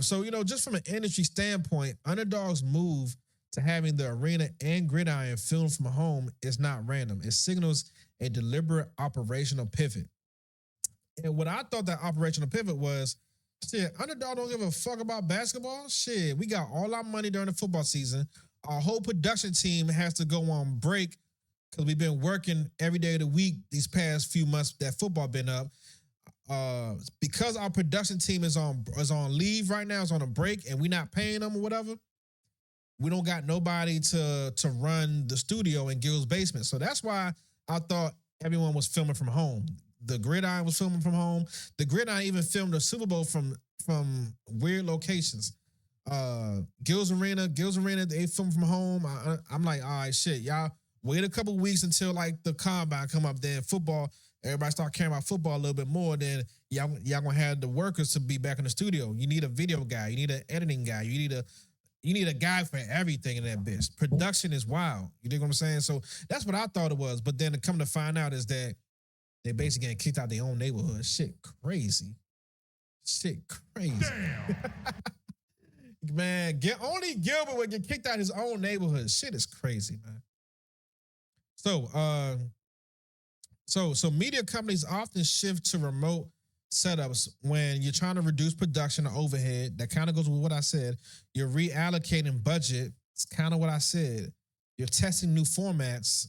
So just from an industry standpoint, Underdog's move to having the arena and gridiron filmed from home is not random. It signals a deliberate operational pivot. And what I thought that operational pivot was, shit, Underdog don't give a fuck about basketball. Shit, we got all our money during the football season. Our whole production team has to go on break because we've been working every day of the week these past few months that football been up. Because our production team is on leave right now, is on a break, and we not paying them or whatever. We don't got nobody to run the studio in Gils' basement. So that's why I thought everyone was filming from home. The Gridiron was filming from home. The Gridiron even filmed the Super Bowl from weird locations. Gils Arena, they film from home. I'm like, all right, shit, y'all wait a couple weeks until like the combine come up. Then football, everybody start caring about football a little bit more. Then y'all gonna have the workers to be back in the studio. You need a video guy. You need an editing guy. You need a guy for everything in that bitch. Production is wild. You dig what I'm saying? So that's what I thought it was. But then to come to find out is that they basically getting kicked out their own neighborhood. Shit crazy. Shit crazy. Damn. Man, only Gilbert would get kicked out his own neighborhood. Shit is crazy, man. So media companies often shift to remote setups when you're trying to reduce production or overhead. That kind of goes with what I said. You're reallocating budget. It's kind of what I said. You're testing new formats.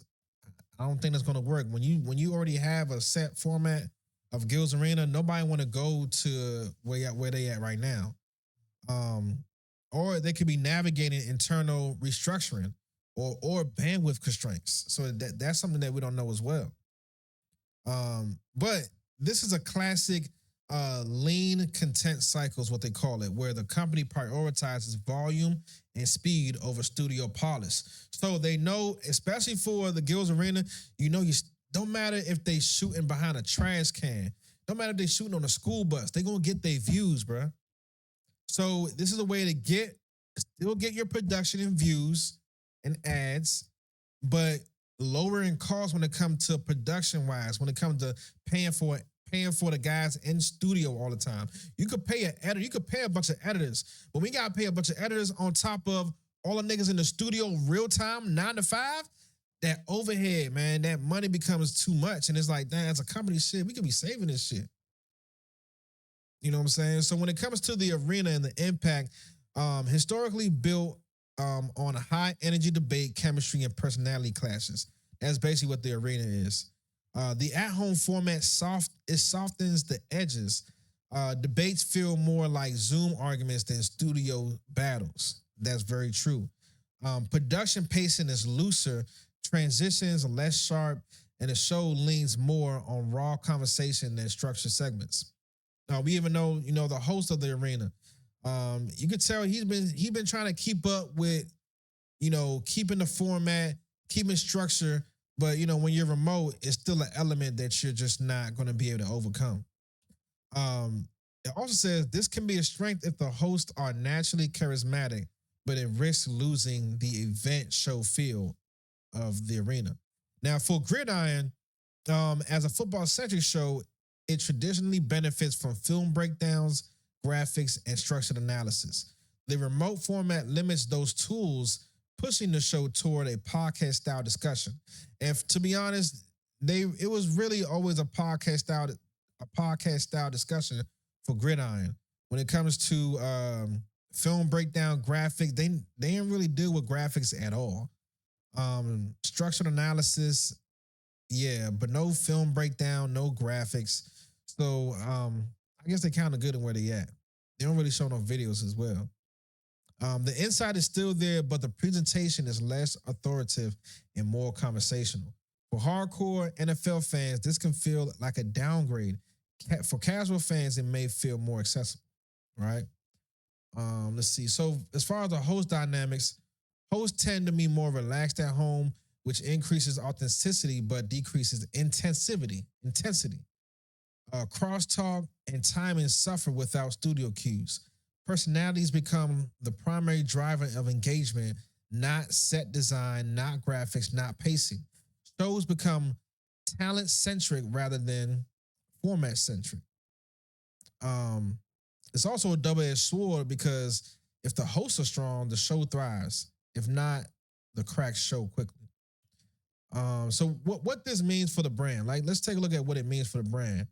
I don't think that's going to work. When you already have a set format of Gils Arena, nobody want to go to where they at right now. Or they could be navigating internal restructuring or bandwidth constraints. So that's something that we don't know as well. But this is a classic lean content cycle is what they call it, where the company prioritizes volume and speed over studio polish. So they know, especially for the Gils Arena, you don't matter if they shooting behind a trash can. Don't matter if they shooting on a school bus. They gonna get their views, bruh. So this is a way to still get your production and views and ads, but lowering costs when it comes to production wise, when it comes to paying for the guys in studio all the time. You could pay an editor, you could pay a bunch of editors, but we gotta pay a bunch of editors on top of all the niggas in the studio real time, 9 to 5. That overhead, man, that money becomes too much. And it's like, damn, as a company, shit, we could be saving this shit. You know what I'm saying? So when it comes to the arena and the impact, historically built on a high energy debate, chemistry, and personality clashes. That's basically what the arena is. The at-home format softens the edges. Debates feel more like Zoom arguments than studio battles. That's very true. Production pacing is looser, transitions are less sharp, and the show leans more on raw conversation than structured segments. We even know, the host of the arena. You could tell he's been trying to keep up with, keeping the format, keeping structure. But when you're remote, it's still an element that you're just not going to be able to overcome. It also says this can be a strength if the hosts are naturally charismatic, but it risks losing the event show feel of the arena. Now, for Gridiron, as a football-centric show, it traditionally benefits from film breakdowns, graphics, and structured analysis. The remote format limits those tools, pushing the show toward a podcast-style discussion. And to be honest, it was really always a podcast-style discussion for Gridiron. When it comes to film breakdown, graphics, they didn't really deal with graphics at all. Structured analysis, yeah, but no film breakdown, no graphics. So I guess they're kind of good in where they at. They don't really show no videos as well. The insight is still there, but the presentation is less authoritative and more conversational. For hardcore NFL fans, this can feel like a downgrade. For casual fans, it may feel more accessible, right? Let's see. So as far as the host dynamics, hosts tend to be more relaxed at home, which increases authenticity but decreases intensity. Crosstalk and timing suffer without studio cues. Personalities become the primary driver of engagement, not set design, not graphics, not pacing. Shows become talent-centric rather than format-centric. it's also a double-edged sword because if the hosts are strong, the show thrives. If not, the cracks show quickly. So what this means for the brand? Like, let's take a look at what it means for the brand.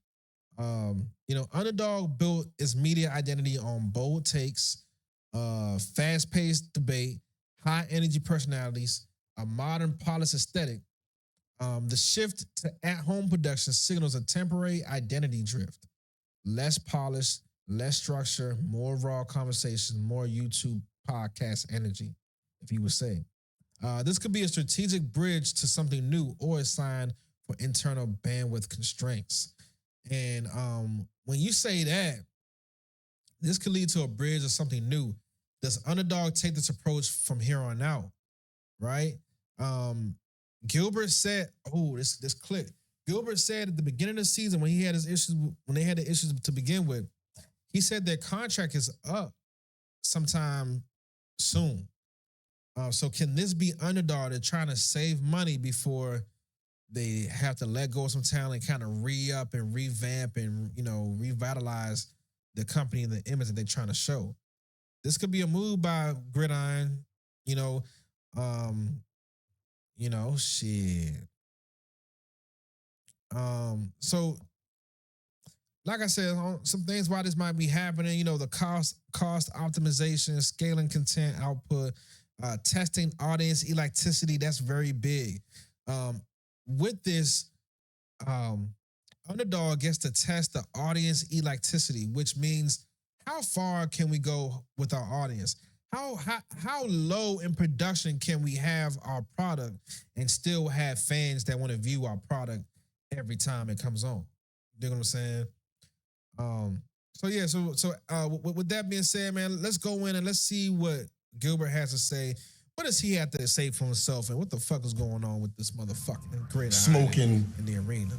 Underdog built its media identity on bold takes, fast-paced debate, high energy personalities, a modern polished aesthetic. The shift to at-home production signals a temporary identity drift. Less polished, less structure, more raw conversation, more YouTube podcast energy, if you would say. This could be a strategic bridge to something new or a sign for internal bandwidth constraints. And when you say that, this could lead to a bridge or something new. Does Underdog take this approach from here on out? Right? Gilbert said, "Oh, this click." Gilbert said at the beginning of the season when he had his issues, when they had the issues to begin with, he said their contract is up sometime soon. So can this be Underdog? They're trying to save money before they have to let go of some talent, kind of re-up and revamp and revitalize the company and the image that they're trying to show. This could be a move by Gridiron. You know, um, shit. So like I said, some things why this might be happening, the cost optimization, scaling content output, testing audience elasticity, that's very big. With this, Underdog gets to test the audience elasticity, which means how far can we go with our audience? How low in production can we have our product and still have fans that want to view our product every time it comes on? You know what I'm saying? With that being said, man, let's go in and let's see what Gilbert has to say. What does he have to say for himself, and what the fuck is going on with this motherfucking grid smoking in the arena?